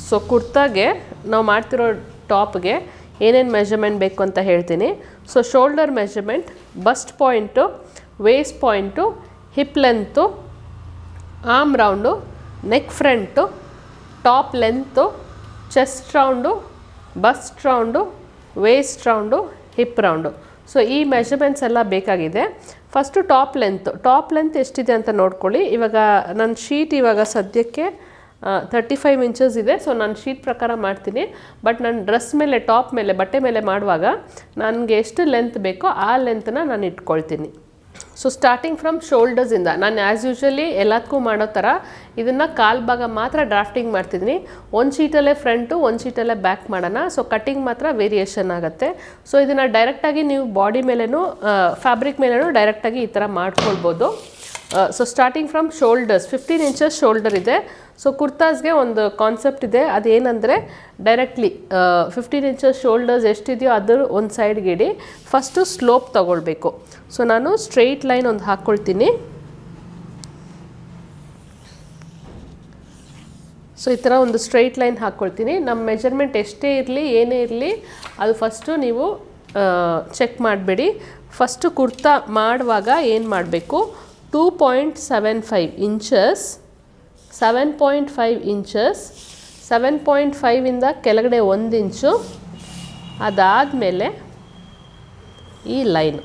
So ಕುರ್ತಾಗೆ ನಾವು ಮಾಡ್ತಿರೋ ಟಾಪ್ಗೆ ಏನೇನು ಮೆಜರ್ಮೆಂಟ್ ಬೇಕು ಅಂತ ಹೇಳ್ತೀನಿ. So shoulder measurement, bust point, waist point, hip length, arm round, neck front, top length, chest round, bust round, waist round, hip round. So ಈ measurements ಎಲ್ಲ ಬೇಕಾಗಿದೆ. ಫಸ್ಟು ಟಾಪ್ ಲೆಂತ್ ಎಷ್ಟಿದೆ ಅಂತ ನೋಡ್ಕೊಳ್ಳಿ. ಇವಾಗ ನನ್ನ ಶೀಟ್ ಇವಾಗ ಸದ್ಯಕ್ಕೆ 35 ಇಂಚಸ್ ಇದೆ. ಸೊ ನಾನು ಶೀಟ್ ಪ್ರಕಾರ ಮಾಡ್ತೀನಿ. ಬಟ್ ನಾನು ಡ್ರೆಸ್ ಮೇಲೆ, ಟಾಪ್ ಮೇಲೆ, ಬಟ್ಟೆ ಮೇಲೆ ಮಾಡುವಾಗ ನನಗೆ ಎಷ್ಟು ಲೆಂತ್ ಬೇಕೋ ಆ ಲೆಂತನ್ನ ನಾನು ಇಟ್ಕೊಳ್ತೀನಿ. ಸೊ ಸ್ಟಾರ್ಟಿಂಗ್ ಫ್ರಮ್ ಶೋಲ್ಡರ್ಸಿಂದ ನಾನು ಆ್ಯಸ್ ಯೂಶ್ವಲಿ ಎಲ್ಲದಕ್ಕೂ ಮಾಡೋ ಥರ ಇದನ್ನು ಕಾಲು ಭಾಗ ಮಾತ್ರ ಡ್ರಾಫ್ಟಿಂಗ್ ಮಾಡ್ತಿದ್ದೀನಿ. ಒಂದು ಶೀಟಲ್ಲೇ ಫ್ರಂಟು, ಒಂದು ಶೀಟಲ್ಲೇ ಬ್ಯಾಕ್ ಮಾಡೋಣ. ಸೊ ಕಟ್ಟಿಂಗ್ ಮಾತ್ರ ವೇರಿಯೇಷನ್ ಆಗುತ್ತೆ. ಸೊ ಇದನ್ನು ಡೈರೆಕ್ಟಾಗಿ ನೀವು ಬಾಡಿ ಮೇಲೂ ಫ್ಯಾಬ್ರಿಕ್ ಮೇಲೂ ಡೈರೆಕ್ಟಾಗಿ ಈ ಥರ ಮಾಡ್ಕೊಳ್ಬೋದು. So starting from shoulders 15 inches shoulder ಇದೆ. ಸೊ ಕುರ್ತಾಸ್ಗೆ ಒಂದು ಕಾನ್ಸೆಪ್ಟ್ ಇದೆ, ಅದೇನೆಂದರೆ ಡೈರೆಕ್ಟ್ಲಿ 15 ಇಂಚಸ್ ಶೋಲ್ಡರ್ಸ್ ಎಷ್ಟಿದೆಯೋ ಅದ್ರ ಒಂದು ಸೈಡ್ಗೆ ಇಡಿ. ಫಸ್ಟು ಸ್ಲೋಪ್ ತಗೊಳ್ಬೇಕು. ಸೊ ನಾನು ಸ್ಟ್ರೈಟ್ ಲೈನ್ ಒಂದು ಹಾಕ್ಕೊಳ್ತೀನಿ. ಸೊ ಈ ಥರ ಒಂದು ಸ್ಟ್ರೈಟ್ ಲೈನ್ ಹಾಕ್ಕೊಳ್ತೀನಿ. ನಮ್ಮ ಮೆಜರ್ಮೆಂಟ್ ಎಷ್ಟೇ ಇರಲಿ, ಏನೇ ಇರಲಿ, ಅದು ಫಸ್ಟು ನೀವು ಚೆಕ್ ಮಾಡಬೇಡಿ. ಫಸ್ಟು ಕುರ್ತಾ ಮಾಡುವಾಗ ಏನು ಮಾಡಬೇಕು, 2.75 ಇಂಚಸ್, 7.5 ಇಂಚಸ್, 7.5ಇಂದ ಕೆಳಗಡೆ 1 ಇಂಚು, ಅದಾದಮೇಲೆ ಈ ಲೈನು.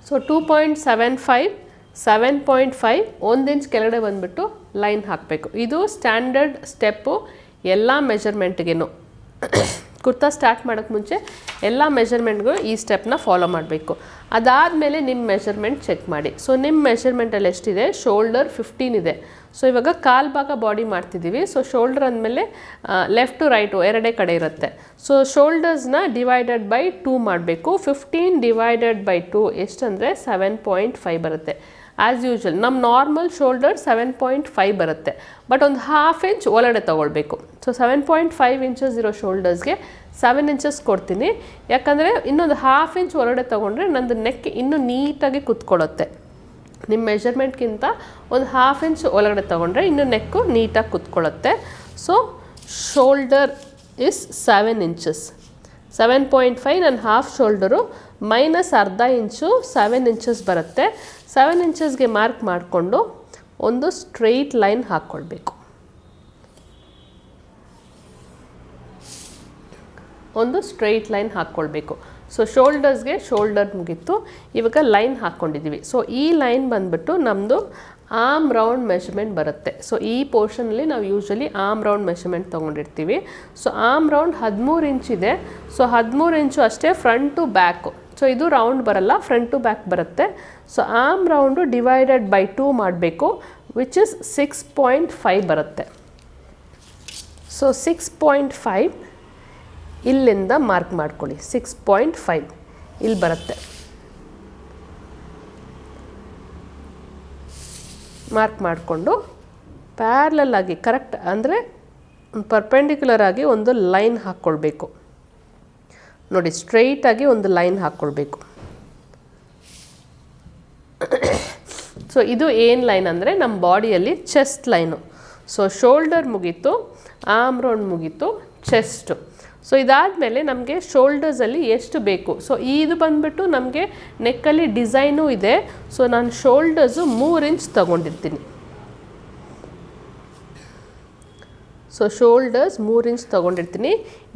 ಸೊ 2.75, 7.5, 1 ಇಂಚ್ ಕೆಳಗಡೆ ಬಂದುಬಿಟ್ಟು ಲೈನ್ ಹಾಕಬೇಕು. ಇದು ಸ್ಟ್ಯಾಂಡರ್ಡ್ ಸ್ಟೆಪ್ಪು ಎಲ್ಲ ಮೆಜರ್ಮೆಂಟ್ಗೇನು. ಕುರ್ತಾ ಸ್ಟಾರ್ಟ್ ಮಾಡೋಕ್ಕೆ ಮುಂಚೆ ಎಲ್ಲ ಮೆಜರ್ಮೆಂಟ್ಗೂ ಈ ಸ್ಟೆಪ್ನ ಫಾಲೋ ಮಾಡಬೇಕು. ಅದಾದಮೇಲೆ ನಿಮ್ಮ ಮೆಜರ್ಮೆಂಟ್ ಚೆಕ್ ಮಾಡಿ. ಸೊ ನಿಮ್ಮ ಮೆಜರ್ಮೆಂಟಲ್ಲಿ ಎಷ್ಟಿದೆ, ಶೋಲ್ಡರ್ 15 ಇದೆ. ಸೊ ಇವಾಗ ಕಾಲು ಭಾಗ ಬಾಡಿ ಮಾಡ್ತಿದ್ದೀವಿ. ಸೊ ಶೋಲ್ಡರ್ ಅಂದಮೇಲೆ ಲೆಫ್ಟು ರೈಟು ಎರಡೇ ಕಡೆ ಇರುತ್ತೆ. ಸೊ ಶೋಲ್ಡರ್ಸ್ನ ಡಿವೈಡೆಡ್ ಬೈ 2 ಮಾಡಬೇಕು. 15 ಡಿವೈಡೆಡ್ ಬೈ 2 ಎಷ್ಟಂದರೆ 7.5 ಬರುತ್ತೆ. ಆ್ಯಸ್ ಯೂಶ್ವಲ್ ನಮ್ಮ ನಾರ್ಮಲ್ ಶೋಲ್ಡರ್ 7.5 ಬರುತ್ತೆ. ಬಟ್ ಒಂದು ಹಾಫ್ ಇಂಚ್ ಒಳಗಡೆ ತೊಗೊಳ್ಬೇಕು. ಸೊ 7.5 ಇಂಚಸ್ ಇರೋ ಶೋಲ್ಡರ್ಸ್ಗೆ 7 ಇಂಚಸ್ ಕೊಡ್ತೀನಿ. ಯಾಕಂದರೆ ಇನ್ನೊಂದು ಹಾಫ್ ಇಂಚ್ ಒಳಗಡೆ ತೊಗೊಂಡ್ರೆ ನಂದು ನೆಕ್ ಇನ್ನೂ ನೀಟಾಗಿ ಕುತ್ಕೊಳ್ಳುತ್ತೆ. ನಿಮ್ಮ ಮೆಜರ್ಮೆಂಟ್ಗಿಂತ ಒಂದು ಹಾಫ್ ಇಂಚ್ ಒಳಗಡೆ ತೊಗೊಂಡ್ರೆ ಇನ್ನೂ ನೆಕ್ಕು ನೀಟಾಗಿ ಕುತ್ಕೊಳ್ಳುತ್ತೆ. So shoulder is 7 inches. 7.5 ನನ್ನ ಹಾಫ್ ಶೋಲ್ಡರು ಮೈನಸ್ ಅರ್ಧ ಇಂಚು 7 ಇಂಚಸ್ ಬರುತ್ತೆ. 7 ಇಂಚಸ್ಗೆ ಮಾರ್ಕ್ ಮಾಡಿಕೊಂಡು ಒಂದು ಸ್ಟ್ರೈಟ್ ಲೈನ್ ಹಾಕ್ಕೊಳ್ಬೇಕು. ಒಂದು ಸ್ಟ್ರೈಟ್ ಲೈನ್ ಹಾಕ್ಕೊಳ್ಬೇಕು. ಸೊ ಶೋಲ್ಡರ್ಸ್ಗೆ ಶೋಲ್ಡರ್ ಮುಗೀತು. ಇವಾಗ ಲೈನ್ ಹಾಕ್ಕೊಂಡಿದ್ದೀವಿ. ಸೊ ಈ ಲೈನ್ ಬಂದುಬಿಟ್ಟು ನಮ್ಮದು ಆರ್ಮ್ ರೌಂಡ್ ಮೆಷರ್ಮೆಂಟ್ ಬರುತ್ತೆ. ಸೊ ಈ ಪೋರ್ಷನಲ್ಲಿ ನಾವು ಯೂಶ್ವಲಿ ಆರ್ಮ್ ರೌಂಡ್ ಮೆಷರ್ಮೆಂಟ್ ತೊಗೊಂಡಿರ್ತೀವಿ. ಸೊ ಆರ್ಮ್ ರೌಂಡ್ 13 ಇಂಚ್ ಇದೆ. ಸೊ 13 ಇಂಚು ಅಷ್ಟೇ ಫ್ರಂಟ್ ಟು ಬ್ಯಾಕು. ಸೊ ಇದು ರೌಂಡ್ ಬರಲ್ಲ, ಫ್ರಂಟ್ ಟು ಬ್ಯಾಕ್ ಬರುತ್ತೆ. So arm round divided by 2 ಮಾಡಬೇಕು, ವಿಚ್ ಇಸ್ 6.5 ಬರುತ್ತೆ. ಸೊ 6.5 ಇಲ್ಲಿಂದ ಮಾರ್ಕ್ ಮಾಡ್ಕೊಳ್ಳಿ. 6.5 ಇಲ್ಲಿ ಬರುತ್ತೆ. ಮಾರ್ಕ್ ಮಾಡಿಕೊಂಡು ಪ್ಯಾರಲಲ್ ಆಗಿ ಕರೆಕ್ಟ್ ಅಂದರೆ ಪರ್ಪೆಂಡಿಕ್ಯುಲರ್ ಆಗಿ ಒಂದು ಲೈನ್ ಹಾಕ್ಕೊಳ್ಬೇಕು. ನೋಡಿ, ಸ್ಟ್ರೈಟಾಗಿ ಒಂದು ಲೈನ್ ಹಾಕ್ಕೊಳ್ಬೇಕು. ಸೊ ಇದು ಏನು ಲೈನ್ ಅಂದರೆ ನಮ್ಮ ಬಾಡಿಯಲ್ಲಿ ಚೆಸ್ಟ್ ಲೈನು. ಸೊ ಶೋಲ್ಡರ್ ಮುಗೀತು, ಆರ್ಮ್ ರೌಂಡ್ ಮುಗೀತು, ಚೆಸ್ಟು. ಸೊ ಇದಾದಮೇಲೆ ನಮಗೆ ಶೋಲ್ಡರ್ಸಲ್ಲಿ ಎಷ್ಟು ಬೇಕು. ಸೊ ಇದು ಬಂದುಬಿಟ್ಟು ನಮಗೆ ನೆಕ್ಕಲ್ಲಿ ಡಿಸೈನೂ ಇದೆ. ಸೊ ನಾನು ಶೋಲ್ಡರ್ಸು 3 ಇಂಚ್ ತೊಗೊಂಡಿರ್ತೀನಿ. ಸೊ ಶೋಲ್ಡರ್ಸ್ 3 ಇಂಚ್ ತೊಗೊಂಡಿರ್ತೀನಿ,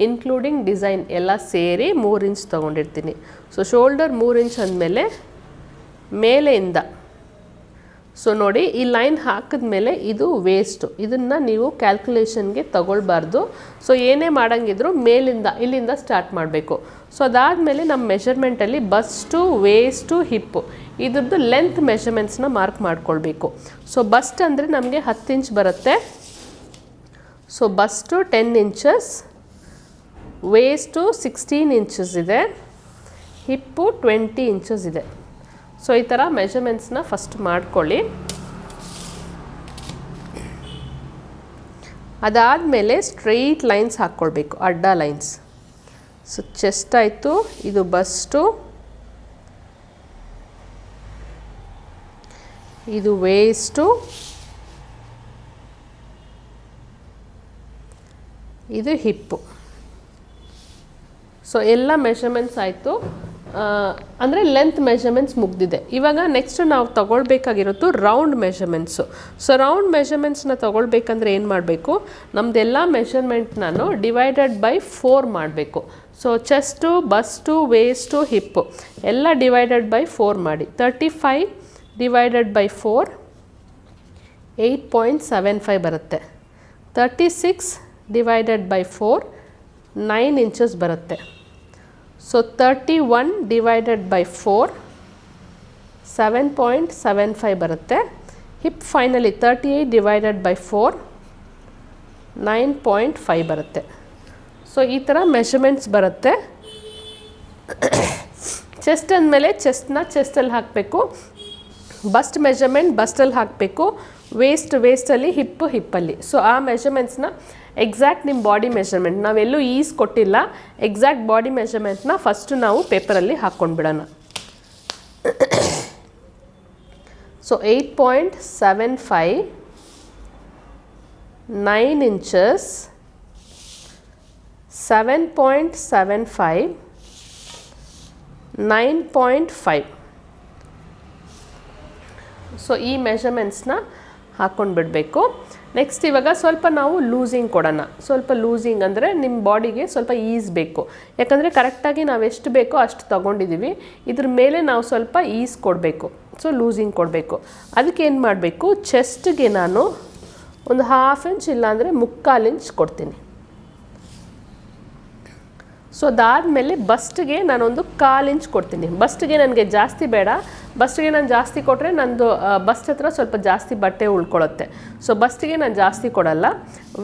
ಇನ್ಕ್ಲೂಡಿಂಗ್ ಡಿಸೈನ್ ಎಲ್ಲ ಸೇರಿ 3 ಇಂಚ್ ತೊಗೊಂಡಿರ್ತೀನಿ. ಸೊ ಶೋಲ್ಡರ್ 3 ಇಂಚ್ ಅಂದಮೇಲೆ ಮೇಲೆಯಿಂದ, ಸೊ ನೋಡಿ ಈ ಲೈನ್ ಹಾಕಿದ್ಮೇಲೆ ಇದು ವೇಸ್ಟು. ಇದನ್ನು ನೀವು ಕ್ಯಾಲ್ಕುಲೇಷನ್ಗೆ ತಗೊಳ್ಬಾರ್ದು. ಸೊ ಏನೇ ಮಾಡೋಂಗಿದ್ರು ಮೇಲಿಂದ ಇಲ್ಲಿಂದ ಸ್ಟಾರ್ಟ್ ಮಾಡಬೇಕು. ಸೊ ಅದಾದಮೇಲೆ ನಮ್ಮ ಮೆಷರ್ಮೆಂಟಲ್ಲಿ ಬಸ್ಟು, ವೇಸ್ಟು, ಹಿಪ್ಪು ಇದ್ರದ್ದು ಲೆಂತ್ ಮೆಷರ್ಮೆಂಟ್ಸ್ನ ಮಾರ್ಕ್ ಮಾಡ್ಕೊಳ್ಬೇಕು. ಸೊ ಬಸ್ಟ್ ಅಂದರೆ ನಮಗೆ 10 ಇಂಚ್ ಬರುತ್ತೆ. So bust 10 inches, waste 16 inches ಇದೆ, ಹಿಪ್ಪು 20 ಇಂಚಸ್ ಇದೆ. ಸೊ ಈ ಥರ ಮೆಷರ್ಮೆಂಟ್ಸ್ನ ಫಸ್ಟ್ ಮಾಡ್ಕೊಳ್ಳಿ. ಅದಾದಮೇಲೆ ಸ್ಟ್ರೈಟ್ ಲೈನ್ಸ್ ಹಾಕ್ಕೊಳ್ಬೇಕು, ಅಡ್ಡ ಲೈನ್ಸ್. ಸೊ ಚೆಸ್ಟ್ ಆಯಿತು, ಇದು ಬಸ್ಟು, ಇದು ವೇಸ್ಟು, ಇದು ಹಿಪ್ಪು. ಸೊ ಎಲ್ಲ ಮೆಷರ್ಮೆಂಟ್ಸ್ ಆಯಿತು, ಅಂದರೆ ಲೆಂತ್ ಮೆಷರ್ಮೆಂಟ್ಸ್ ಮುಗ್ದಿದೆ. ಇವಾಗ ನೆಕ್ಸ್ಟ್ ನಾವು ತಗೊಳ್ಬೇಕಾಗಿರೋದು ರೌಂಡ್ ಮೆಷರ್ಮೆಂಟ್ಸು. ಸೊ ರೌಂಡ್ ಮೆಷರ್ಮೆಂಟ್ಸ್ನ ತಗೊಳ್ಬೇಕಂದ್ರೆ ಏನು ಮಾಡಬೇಕು, ನಮ್ಮದೆಲ್ಲ ಮೆಷರ್ಮೆಂಟ್ ನಾನು ಡಿವೈಡೆಡ್ ಬೈ 4 ಮಾಡಬೇಕು. ಸೊ ಚೆಸ್ಟು, ಬಸ್ಟು, ವೇಸ್ಟು, ಹಿಪ್ಪು ಎಲ್ಲ ಡಿವೈಡೆಡ್ ಬೈ 4 ಮಾಡಿ. 35 ಡಿವೈಡೆಡ್ ಬೈ 4 8.75 ಬರುತ್ತೆ. 36 ಡಿವೈಡೆಡ್ ಬೈ 4 9 ಇಂಚಸ್ ಬರುತ್ತೆ. ಸೊ 31 ಡಿವೈಡೆಡ್ ಬೈ 4 7.75 ಬರುತ್ತೆ. ಹಿಪ್ ಫೈನಲಿ 38 ಡಿವೈಡೆಡ್ ಬೈ 4 9.5 ಬರುತ್ತೆ. ಸೊ ಈ ಥರ ಮೆಷರ್ಮೆಂಟ್ಸ್ ಬರುತ್ತೆ. ಚೆಸ್ಟ್ ಅಂದಮೇಲೆ ಚೆಸ್ಟಲ್ಲಿ ಹಾಕಬೇಕು, ಬಸ್ಟ್ ಮೆಷರ್ಮೆಂಟ್ ಬಸ್ಟಲ್ಲಿ ಹಾಕಬೇಕು, ವೇಸ್ಟಲ್ಲಿ, ಹಿಪ್ಪಲ್ಲಿ. ಸೊ ಆ ಮೆಷರ್ಮೆಂಟ್ಸ್ನ ಎಕ್ಸಾಕ್ಟ್ ನಿಮ್ಮ ಬಾಡಿ ಮೆಷರ್ಮೆಂಟ್ ನಾವೆಲ್ಲೂ ಈಸ್ ಕೊಟ್ಟಿಲ್ಲ, ಎಕ್ಸಾಕ್ಟ್ ಬಾಡಿ ಮೆಷರ್ಮೆಂಟ್ನ ಫಸ್ಟು ನಾವು ಪೇಪರಲ್ಲಿ ಹಾಕ್ಕೊಂಡು ಬಿಡೋಣ. So 8.75 9 inches 7.75 9.5. ಸೊ ಈ ಮೆಷರ್ಮೆಂಟ್ಸ್ನ ಹಾಕ್ಕೊಂಡು ಬಿಡಬೇಕು. ನೆಕ್ಸ್ಟ್ ಇವಾಗ ಸ್ವಲ್ಪ ನಾವು ಲೂಸಿಂಗ್ ಕೊಡೋಣ. ಸ್ವಲ್ಪ ಲೂಸಿಂಗ್ ಅಂದರೆ ನಿಮ್ಮ ಬಾಡಿಗೆ ಸ್ವಲ್ಪ ಈಸ್ ಬೇಕು, ಯಾಕಂದರೆ ಕರೆಕ್ಟಾಗಿ ನಾವು ಎಷ್ಟು ಬೇಕೋ ಅಷ್ಟು ತೊಗೊಂಡಿದ್ದೀವಿ. ಇದ್ರ ಮೇಲೆ ನಾವು ಸ್ವಲ್ಪ ಈಸ್ ಕೊಡಬೇಕು. ಸೊ ಲೂಸಿಂಗ್ ಕೊಡಬೇಕು. ಅದಕ್ಕೆ ಏನು ಮಾಡಬೇಕು, ಚೆಸ್ಟ್ಗೆ ನಾನು ಒಂದು 1/2 ಇಂಚ್ ಇಲ್ಲಾಂದರೆ 3/4 ಇಂಚ್ ಕೊಡ್ತೀನಿ. ಸೊ ಅದಾದಮೇಲೆ ಬಸ್ಟ್ಗೆ ನಾನೊಂದು 1/4 ಇಂಚ್ ಕೊಡ್ತೀನಿ. ಬಸ್ಟ್ಗೆ ನನಗೆ ಜಾಸ್ತಿ ಬೇಡ, ಬಸ್ಟ್ಗೆ ನಾನು ಜಾಸ್ತಿ ಕೊಟ್ಟರೆ ನಂದು ಬಸ್ಟ್ ಹತ್ರ ಸ್ವಲ್ಪ ಜಾಸ್ತಿ ಬಟ್ಟೆ ಉಳ್ಕೊಳ್ಳುತ್ತೆ. ಸೊ ಬಸ್ಟ್ಗೆ ನಾನು ಜಾಸ್ತಿ ಕೊಡಲ್ಲ.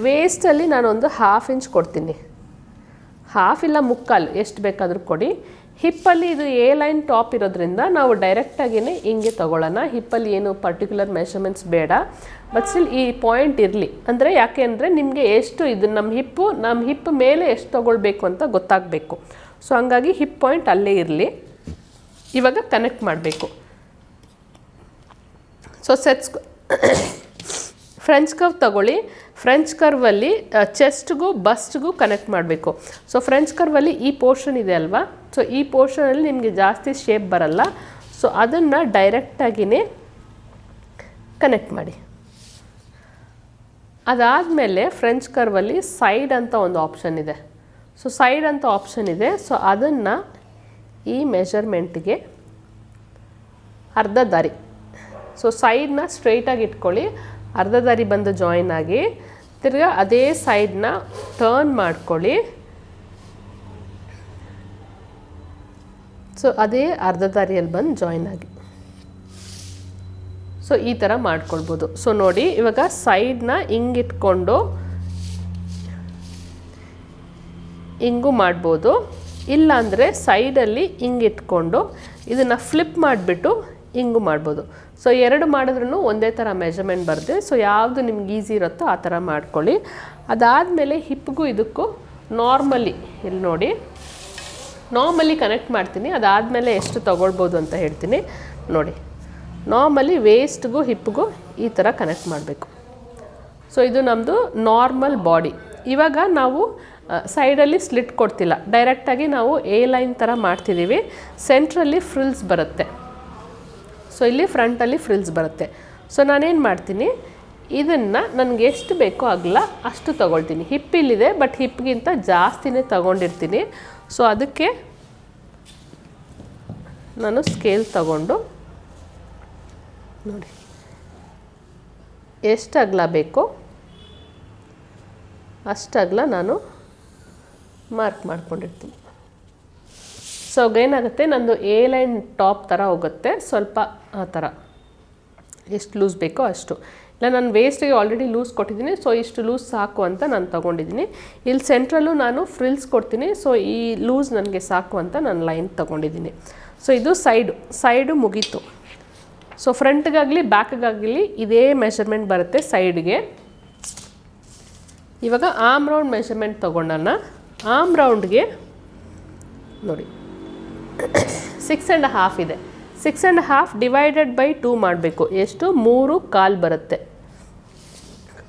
ವೇಸ್ಟಲ್ಲಿ ನಾನೊಂದು 1/2 ಇಂಚ್ ಕೊಡ್ತೀನಿ, 1/2 ಇಲ್ಲ 3/4 ಎಷ್ಟು ಬೇಕಾದರೂ ಕೊಡಿ. ಹಿಪ್ಪಲ್ಲಿ ಇದು ಎ ಲೈನ್ ಟಾಪ್ ಇರೋದ್ರಿಂದ ನಾವು ಡೈರೆಕ್ಟಾಗಿಯೇ ಹಿಂಗೆ ತೊಗೊಳ್ಳೋಣ. ಹಿಪ್ಪಲ್ಲಿ ಏನು ಪರ್ಟಿಕ್ಯುಲರ್ ಮೆಷರ್ಮೆಂಟ್ಸ್ ಬೇಡ, ಬಟ್ ಸ್ಟಿಲ್ ಈ ಪಾಯಿಂಟ್ ಇರಲಿ. ಅಂದರೆ ಯಾಕೆ ಅಂದರೆ ನಿಮಗೆ ಎಷ್ಟು ಇದು ನಮ್ಮ ಹಿಪ್ ಮೇಲೆ ಎಷ್ಟು ತೊಗೊಳ್ಬೇಕು ಅಂತ ಗೊತ್ತಾಗಬೇಕು. ಸೊ ಹಂಗಾಗಿ ಹಿಪ್ ಪಾಯಿಂಟ್ ಅಲ್ಲೇ ಇರಲಿ. ಇವಾಗ ಕನೆಕ್ಟ್ ಮಾಡಬೇಕು. ಸೊ ಫ್ರೆಂಚ್ ಕರ್ವ್ ತಗೊಳ್ಳಿ. ಫ್ರೆಂಚ್ ಕರ್ವಲ್ಲಿ ಚೆಸ್ಟ್ಗೂ ಬಸ್ಟ್ಗೂ ಕನೆಕ್ಟ್ ಮಾಡಬೇಕು. ಸೊ ಫ್ರೆಂಚ್ ಕರ್ವಲ್ಲಿ ಈ ಪೋರ್ಷನ್ ಇದೆ ಅಲ್ವಾ, ಸೊ ಈ ಪೋರ್ಷನಲ್ಲಿ ನಿಮಗೆ ಜಾಸ್ತಿ ಶೇಪ್ ಬರಲ್ಲ. ಸೊ ಅದನ್ನು ಡೈರೆಕ್ಟಾಗಿಯೇ ಕನೆಕ್ಟ್ ಮಾಡಿ. ಅದಾದಮೇಲೆ ಫ್ರೆಂಚ್ ಕರ್ವಲ್ಲಿ ಸೈಡ್ ಅಂತ ಒಂದು ಆಪ್ಷನ್ ಇದೆ. ಸೊ ಸೈಡ್ ಅಂತ ಆಪ್ಷನ್ ಇದೆ. ಸೊ ಅದನ್ನು ಈ ಮೆಷರ್ಮೆಂಟ್ಗೆ ಅರ್ಧ ದಾರಿ, ಸೊ ಸೈಡ್ನ ಸ್ಟ್ರೈಟಾಗಿ ಇಟ್ಕೊಳ್ಳಿ, ಅರ್ಧ ದಾರಿ ಬಂದು ಜಾಯಿನ್ ಆಗಿ, ತಿರ್ಗಾ ಅದೇ ಸೈಡ್ನ ಟರ್ನ್ ಮಾಡ್ಕೊಳ್ಳಿ. ಸೊ ಅದೇ ಅರ್ಧ ದಾರಿಯಲ್ಲಿ ಬಂದು ಜಾಯಿನ್ ಆಗಿ. ಸೊ ಈ ಥರ ಮಾಡ್ಕೊಳ್ಬೋದು. ಸೊ ನೋಡಿ ಇವಾಗ ಸೈಡ್ನ ಹಿಂಗಿಟ್ಕೊಂಡು ಹಿಂಗೂ ಮಾಡ್ಬೋದು, ಇಲ್ಲಾಂದರೆ ಸೈಡಲ್ಲಿ ಹಿಂಗಿಟ್ಕೊಂಡು ಇದನ್ನು ಫ್ಲಿಪ್ ಮಾಡಿಬಿಟ್ಟು ಹಿಂಗೂ ಮಾಡ್ಬೋದು. ಸೊ ಎರಡು ಮಾಡಿದ್ರೂ ಒಂದೇ ಥರ ಮೆಷರ್ಮೆಂಟ್ ಬರುತ್ತೆ. ಸೊ ಯಾವುದು ನಿಮ್ಗೆ ಈಸಿ ಇರುತ್ತೋ ಆ ಥರ ಮಾಡ್ಕೊಳ್ಳಿ. ಅದಾದಮೇಲೆ ಹಿಪ್ಗೂ ಇದಕ್ಕೂ ನಾರ್ಮಲಿ ಇಲ್ಲಿ ನೋಡಿ ನಾರ್ಮಲಿ ಕನೆಕ್ಟ್ ಮಾಡ್ತೀನಿ. ಅದಾದಮೇಲೆ ಎಷ್ಟು ತೊಗೊಳ್ಬೋದು ಅಂತ ಹೇಳ್ತೀನಿ ನೋಡಿ. ನಾರ್ಮಲಿ ವೇಸ್ಟ್ಗೂ ಹಿಪ್ಗೂ ಈ ಥರ ಕನೆಕ್ಟ್ ಮಾಡಬೇಕು. ಸೊ ಇದು ನಮ್ಮದು ನಾರ್ಮಲ್ ಬಾಡಿ. ಇವಾಗ ನಾವು ಸೈಡಲ್ಲಿ ಸ್ಲಿಟ್ ಕೊಡ್ತಿಲ್ಲ, ಡೈರೆಕ್ಟಾಗಿ ನಾವು ಎ ಲೈನ್ ಥರ ಮಾಡ್ತಿದ್ದೀವಿ. ಸೆಂಟ್ರಲ್ಲಿ ಫ್ರಿಲ್ಸ್ ಬರುತ್ತೆ. ಸೊ ಇಲ್ಲಿ ಫ್ರಂಟಲ್ಲಿ ಫ್ರಿಲ್ಸ್ ಬರುತ್ತೆ. ಸೊ ನಾನೇನು ಮಾಡ್ತೀನಿ, ಇದನ್ನು ನನಗೆ ಎಷ್ಟು ಬೇಕೋ ಅಗಲ ಅಷ್ಟು ತೊಗೊಳ್ತೀನಿ. ಹಿಪ್ ಇಲ್ಲಿದೆ, ಬಟ್ ಹಿಪ್ಗಿಂತ ಜಾಸ್ತಿನೇ ತೊಗೊಂಡಿರ್ತೀನಿ. ಸೊ ಅದಕ್ಕೆ ನಾನು ಸ್ಕೇಲ್ ತಗೊಂಡು ನೋಡಿ ಎಷ್ಟು ಅಗಲ ಬೇಕೋ ಅಷ್ಟು ಅಗಲ ನಾನು ಮಾರ್ಕ್ ಮಾಡ್ಕೊಂಡಿರ್ತೀನಿ. ಸೊ ಏನಾಗುತ್ತೆ, ನಂದು ಎ ಲೈನ್ ಟಾಪ್ ಥರ ಹೋಗುತ್ತೆ, ಸ್ವಲ್ಪ ಆ ಥರ ಎಷ್ಟು ಲೂಸ್ ಬೇಕೋ ಅಷ್ಟು. ಇಲ್ಲ ನಾನು ವೇಸ್ಟಿಗೆ ಆಲ್ರೆಡಿ ಲೂಸ್ ಕೊಟ್ಟಿದ್ದೀನಿ, ಸೊ ಇಷ್ಟು ಲೂಸ್ ಸಾಕು ಅಂತ ನಾನು ತೊಗೊಂಡಿದ್ದೀನಿ. ಇಲ್ಲಿ ಸೆಂಟ್ರಲ್ಲೂ ನಾನು ಫ್ರಿಲ್ಸ್ ಕೊಡ್ತೀನಿ, ಸೊ ಈ ಲೂಸ್ ನನಗೆ ಸಾಕು ಅಂತ ನಾನು ಲೈನ್ ತೊಗೊಂಡಿದ್ದೀನಿ. ಸೊ ಇದು ಸೈಡು ಮುಗೀತು. ಸೊ ಫ್ರಂಟ್ಗಾಗಲಿ ಬ್ಯಾಕ್ಗಾಗಲಿ ಇದೇ ಮೆಷರ್ಮೆಂಟ್ ಬರುತ್ತೆ ಸೈಡ್ಗೆ. ಇವಾಗ ಆರ್ಮ್ ರೌಂಡ್ ಮೆಷರ್ಮೆಂಟ್ ತೊಗೊಂಡೋಣ. ಆರ್ಮ್ ರೌಂಡ್ಗೆ ನೋಡಿ 6.5 ಇದೆ. 6.5 ಡಿವೈಡೆಡ್ ಬೈ 2 ಮಾಡಬೇಕು. ಎಷ್ಟು? 3/4 ಬರುತ್ತೆ.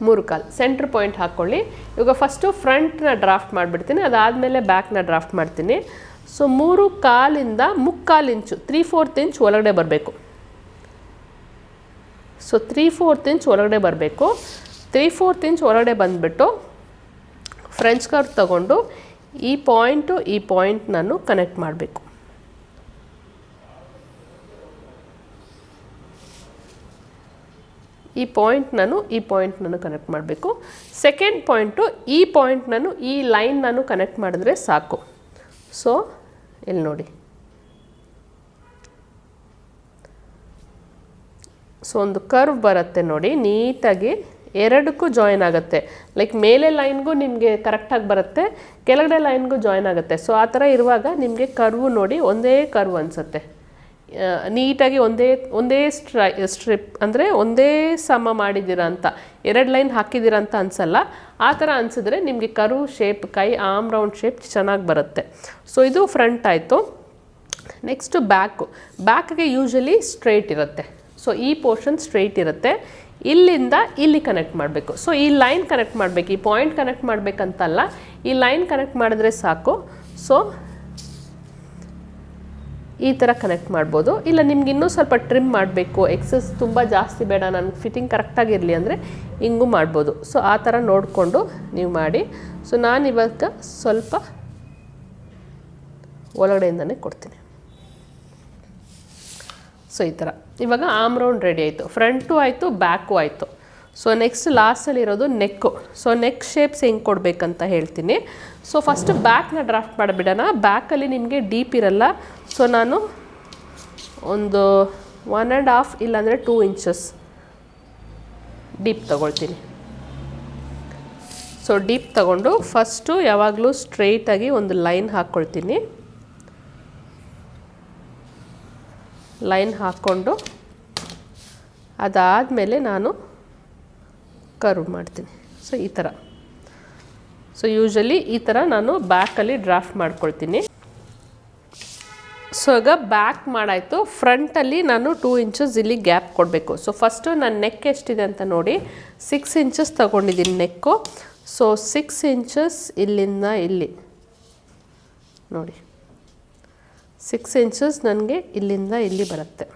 3 ಕಾಲು ಸೆಂಟ್ರ್ ಪಾಯಿಂಟ್ ಹಾಕ್ಕೊಳ್ಳಿ. ಇವಾಗ ಫಸ್ಟು ಫ್ರಂಟ್ನ ಡ್ರಾಫ್ಟ್ ಮಾಡಿಬಿಡ್ತೀನಿ, ಅದಾದಮೇಲೆ ಬ್ಯಾಕ್ನ ಡ್ರಾಫ್ಟ್ ಮಾಡ್ತೀನಿ. ಸೊ 3 ಕಾಲಿಂದ 3/4 ಇಂಚು 3/4 ಇಂಚ್ ಒಳಗಡೆ ಬರಬೇಕು. ಸೊ 3/4 ಇಂಚ್ ಒಳಗಡೆ ಬರಬೇಕು. 3/4 ಇಂಚ್ ಒಳಗಡೆ ಬಂದುಬಿಟ್ಟು ಫ್ರೆಂಚ್ ಕರ್ವ್ ತಗೊಂಡು ಈ ಪಾಯಿಂಟ್ ನಾನು ಕನೆಕ್ಟ್ ಮಾಡಬೇಕು. ಈ ಪಾಯಿಂಟ್ ನಾನು ಕನೆಕ್ಟ್ ಮಾಡಬೇಕು. ಸೆಕೆಂಡ್ ಪಾಯಿಂಟು ಈ ಲೈನ್ ನಾನು ಕನೆಕ್ಟ್ ಮಾಡಿದ್ರೆ ಸಾಕು. ಸೊ ಇಲ್ಲಿ ನೋಡಿ, ಸೊ ಒಂದು ಕರ್ವ್ ಬರುತ್ತೆ ನೋಡಿ, ನೀಟಾಗಿ ಎರಡಕ್ಕೂ ಜಾಯಿನ್ ಆಗುತ್ತೆ. ಲೈಕ್ ಮೇಲೆ ಲೈನ್ಗೂ ನಿಮಗೆ ಕರೆಕ್ಟಾಗಿ ಬರುತ್ತೆ, ಕೆಳಗಡೆ ಲೈನ್ಗೂ ಜಾಯಿನ್ ಆಗುತ್ತೆ. ಸೊ ಆ ಥರ ಇರುವಾಗ ನಿಮಗೆ ಕರ್ವು ನೋಡಿ ಒಂದೇ ಕರ್ವ್ ಅನಿಸುತ್ತೆ. ನೀಟಾಗಿ ಒಂದೇ ಸ್ಟ್ರಿಪ್ ಅಂದರೆ ಒಂದೇ ಸಮ ಮಾಡಿದ್ದೀರಾ ಅಂತ, 2 ಲೈನ್ ಹಾಕಿದ್ದೀರಾ ಅಂತ ಅನಿಸಲ್ಲ. ಆ ಥರ ಅನಿಸಿದ್ರೆ ನಿಮಗೆ ಕರ್ವ್ ಶೇಪ್, ಕೈ ಆರ್ಮ್ ರೌಂಡ್ ಶೇಪ್ ಚೆನ್ನಾಗಿ ಬರುತ್ತೆ. ಸೊ ಇದು ಫ್ರಂಟ್ ಆಯಿತು. ನೆಕ್ಸ್ಟು ಬ್ಯಾಕ್ಗೆ ಯೂಶಲಿ ಸ್ಟ್ರೈಟ್ ಇರುತ್ತೆ. ಸೊ ಈ ಪೋರ್ಷನ್ ಸ್ಟ್ರೈಟ್ ಇರುತ್ತೆ. ಇಲ್ಲಿಂದ ಇಲ್ಲಿ ಕನೆಕ್ಟ್ ಮಾಡಬೇಕು. ಸೊ ಈ ಲೈನ್ ಕನೆಕ್ಟ್ ಮಾಡಬೇಕು, ಈ ಪಾಯಿಂಟ್ ಕನೆಕ್ಟ್ ಮಾಡಬೇಕಂತಲ್ಲ, ಈ ಲೈನ್ ಕನೆಕ್ಟ್ ಮಾಡಿದ್ರೆ ಸಾಕು. ಸೊ ಈ ಥರ ಕನೆಕ್ಟ್ ಮಾಡ್ಬೋದು. ಇಲ್ಲ ನಿಮ್ಗೆ ಇನ್ನೂ ಸ್ವಲ್ಪ ಟ್ರಿಮ್ ಮಾಡಬೇಕು, ಎಕ್ಸಸ್ ತುಂಬ ಜಾಸ್ತಿ ಬೇಡ, ನನಗೆ ಫಿಟ್ಟಿಂಗ್ ಕರೆಕ್ಟಾಗಿರಲಿ ಅಂದರೆ ಹಿಂಗೂ ಮಾಡ್ಬೋದು. ಸೊ ಆ ಥರ ನೋಡಿಕೊಂಡು ನೀವು ಮಾಡಿ. ಸೊ ನಾನು ಇವಾಗ ಸ್ವಲ್ಪ ಒಳಗಡೆಯಿಂದನೇ ಕೊಡ್ತೀನಿ. ಸೊ ಈ ಥರ ಇವಾಗ ಆರ್ಮ್ ರೌಂಡ್ ರೆಡಿ ಆಯಿತು, ಫ್ರಂಟು ಆಯಿತು, ಬ್ಯಾಕು ಆಯಿತು. ಸೊ ನೆಕ್ಸ್ಟ್ ಲಾಸ್ಟಲ್ಲಿರೋದು ನೆಕ್ಕು. ಸೊ ನೆಕ್ ಶೇಪ್ಸ್ ಹೆಂಗೆ ಕೊಡಬೇಕಂತ ಹೇಳ್ತೀನಿ. ಸೊ ಫಸ್ಟು ಬ್ಯಾಕ್ನ ಡ್ರಾಫ್ಟ್ ಮಾಡಿಬಿಡೋಣ. ಬ್ಯಾಕಲ್ಲಿ ನಿಮಗೆ ಡೀಪ್ ಇರಲ್ಲ. ಸೊ ನಾನು ಒಂದು 1.5 ಇಲ್ಲಾಂದರೆ 2 ಇಂಚಸ್ ಡೀಪ್ ತಗೊಳ್ತೀನಿ. ಸೊ ಡೀಪ್ ತಗೊಂಡು ಫಸ್ಟು ಯಾವಾಗಲೂ ಸ್ಟ್ರೈಟಾಗಿ ಒಂದು ಲೈನ್ ಹಾಕ್ಕೊಳ್ತೀನಿ. ಲೈನ್ ಹಾಕ್ಕೊಂಡು ಅದಾದಮೇಲೆ ನಾನು ಕರ್ವ್ ಮಾಡ್ತೀನಿ. ಸೊ ಈ ಥರ. ಸೊ ಯೂಶಲಿ ಈ ಥರ ನಾನು ಬ್ಯಾಕಲ್ಲಿ ಡ್ರಾಫ್ಟ್ ಮಾಡ್ಕೊಳ್ತೀನಿ. ಸೊ ಈಗ ಬ್ಯಾಕ್ ಮಾಡಾಯಿತು. ಫ್ರಂಟಲ್ಲಿ ನಾನು 2 ಇಂಚಸ್ ಇಲ್ಲಿ ಗ್ಯಾಪ್ ಕೊಡಬೇಕು. ಸೊ ಫಸ್ಟು ನನ್ನ ನೆಕ್ ಎಷ್ಟಿದೆ ಅಂತ ನೋಡಿ, 6 ಇಂಚಸ್ ತೊಗೊಂಡಿದ್ದೀನಿ ನೆಕ್ಕು. ಸೊ 6 ಇಂಚಸ್ ಇಲ್ಲಿಂದ ಇಲ್ಲಿ ನೋಡಿ, 6 ಇಂಚಸ್ ನನಗೆ ಇಲ್ಲಿಂದ ಇಲ್ಲಿ ಬರುತ್ತೆ.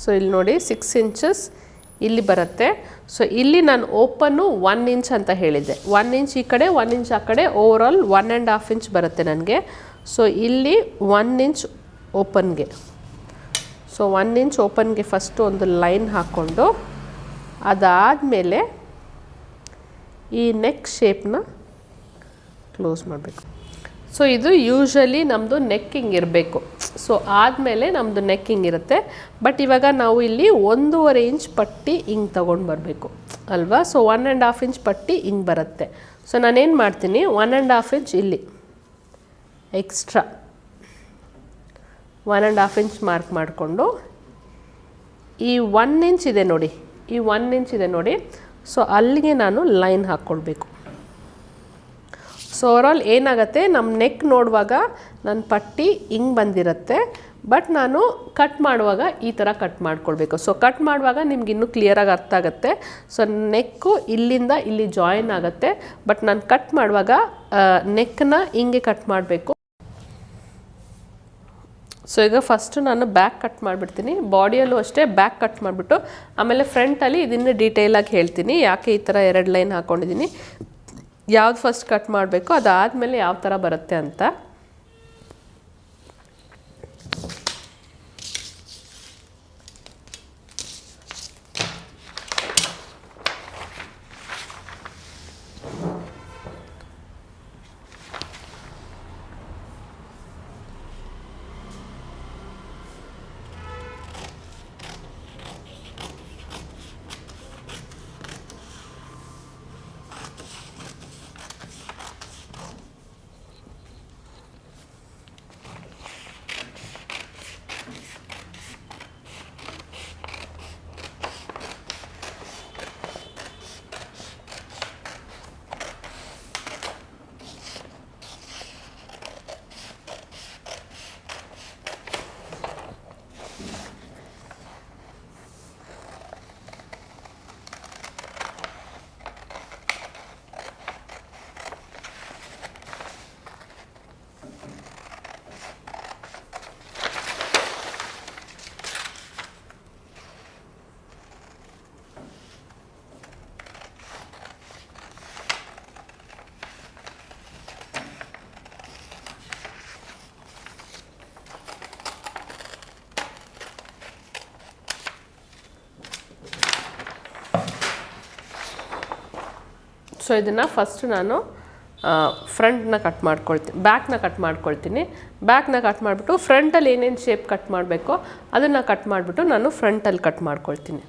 ಸೊ ಇಲ್ಲಿ ನೋಡಿ 6 ಇಂಚಸ್ ಇಲ್ಲಿ ಬರುತ್ತೆ. ಸೊ ಇಲ್ಲಿ ನಾನು ಓಪನ್ನು 1 ಇಂಚ್ ಅಂತ ಹೇಳಿದ್ದೆ. 1 ಇಂಚ್ ಈ ಕಡೆ, 1 ಇಂಚ್ ಆ ಕಡೆ, ಓವರಾಲ್ 1.5 ಇಂಚ್ ಬರುತ್ತೆ ನನಗೆ. ಸೊ ಇಲ್ಲಿ 1 ಇಂಚ್ ಓಪನ್ಗೆ, ಸೊ 1 ಇಂಚ್ ಓಪನ್ಗೆ ಫಸ್ಟು ಒಂದು ಲೈನ್ ಹಾಕ್ಕೊಂಡು ಅದಾದಮೇಲೆ ಈ ನೆಕ್ ಶೇಪ್ನ ಕ್ಲೋಸ್ ಮಾಡಬೇಕು. ಸೊ ಇದು ಯೂಶಲಿ ನಮ್ಮದು ನೆಕ್ ಹಿಂಗೆ ಇರಬೇಕು. ಸೊ ಆದಮೇಲೆ ನಮ್ಮದು ನೆಕ್ ಹಿಂಗೆ ಇರುತ್ತೆ. ಬಟ್ ಇವಾಗ ನಾವು ಇಲ್ಲಿ 1.5 ಇಂಚ್ ಪಟ್ಟಿ ಹಿಂಗೆ ತೊಗೊಂಡು ಬರಬೇಕು ಅಲ್ವಾ. ಸೊ 1.5 ಇಂಚ್ ಪಟ್ಟಿ ಹಿಂಗೆ ಬರುತ್ತೆ. ಸೊ ನಾನೇನು ಮಾಡ್ತೀನಿ, 1.5 ಇಂಚ್ ಇಲ್ಲಿ ಎಕ್ಸ್ಟ್ರಾ 1.5 ಇಂಚ್ ಮಾರ್ಕ್ ಮಾಡಿಕೊಂಡು ಈ 1 ಇಂಚ್ ಇದೆ ನೋಡಿ, ಈ 1 ಇಂಚ್ ಇದೆ ನೋಡಿ. ಸೊ ಅಲ್ಲಿಗೆ ನಾನು ಲೈನ್ ಹಾಕ್ಕೊಳ್ಬೇಕು. ಸೊ ಓವರಾಲ್ ಏನಾಗುತ್ತೆ, ನಮ್ಮ ನೆಕ್ ನೋಡುವಾಗ ನನ್ನ ಪಟ್ಟಿ ಹಿಂಗೆ ಬಂದಿರುತ್ತೆ. ಬಟ್ ನಾನು ಕಟ್ ಮಾಡುವಾಗ ಈ ಥರ ಕಟ್ ಮಾಡ್ಕೊಳ್ಬೇಕು. ಸೊ ಕಟ್ ಮಾಡುವಾಗ ನಿಮ್ಗೆ ಇನ್ನೂ ಕ್ಲಿಯರಾಗಿ ಅರ್ಥ ಆಗುತ್ತೆ. ಸೊ ನೆಕ್ಕು ಇಲ್ಲಿಂದ ಇಲ್ಲಿ ಜಾಯಿನ್ ಆಗುತ್ತೆ. ಬಟ್ ನಾನು ಕಟ್ ಮಾಡುವಾಗ ನೆಕ್ಕನ್ನ ಹಿಂಗೆ ಕಟ್ ಮಾಡಬೇಕು. ಸೊ ಈಗ ಫಸ್ಟು ನಾನು ಬ್ಯಾಕ್ ಕಟ್ ಮಾಡಿಬಿಡ್ತೀನಿ. ಬಾಡಿಯಲ್ಲೂ ಅಷ್ಟೇ ಬ್ಯಾಕ್ ಕಟ್ ಮಾಡಿಬಿಟ್ಟು ಆಮೇಲೆ ಫ್ರಂಟಲ್ಲಿ ಇದನ್ನು ಡೀಟೇಲಾಗಿ ಹೇಳ್ತೀನಿ ಯಾಕೆ ಈ ಥರ 2 ಲೈನ್ ಹಾಕ್ಕೊಂಡಿದ್ದೀನಿ, ಯಾವ್ದು ಫಸ್ಟ್ ಕಟ್ ಮಾಡಬೇಕು, ಅದಾದಮೇಲೆ ಯಾವ ಥರ ಬರುತ್ತೆ ಅಂತ. ಇದನ್ನು ಫಸ್ಟ್ ನಾನು ಫ್ರಂಟ್ನ ಕಟ್ ಮಾಡ್ಕೊಳ್ತೀನಿ, ಬ್ಯಾಕ್ನ ಕಟ್ ಮಾಡ್ಕೊಳ್ತೀನಿ. ಬ್ಯಾಕ್ನ ಕಟ್ ಮಾಡಿಬಿಟ್ಟು ಫ್ರಂಟಲ್ಲಿ ಏನೇನು ಶೇಪ್ ಕಟ್ ಮಾಡಬೇಕೋ ಅದನ್ನು ಕಟ್ ಮಾಡಿಬಿಟ್ಟು ನಾನು ಫ್ರಂಟಲ್ಲಿ ಕಟ್ ಮಾಡ್ಕೊಳ್ತೀನಿ.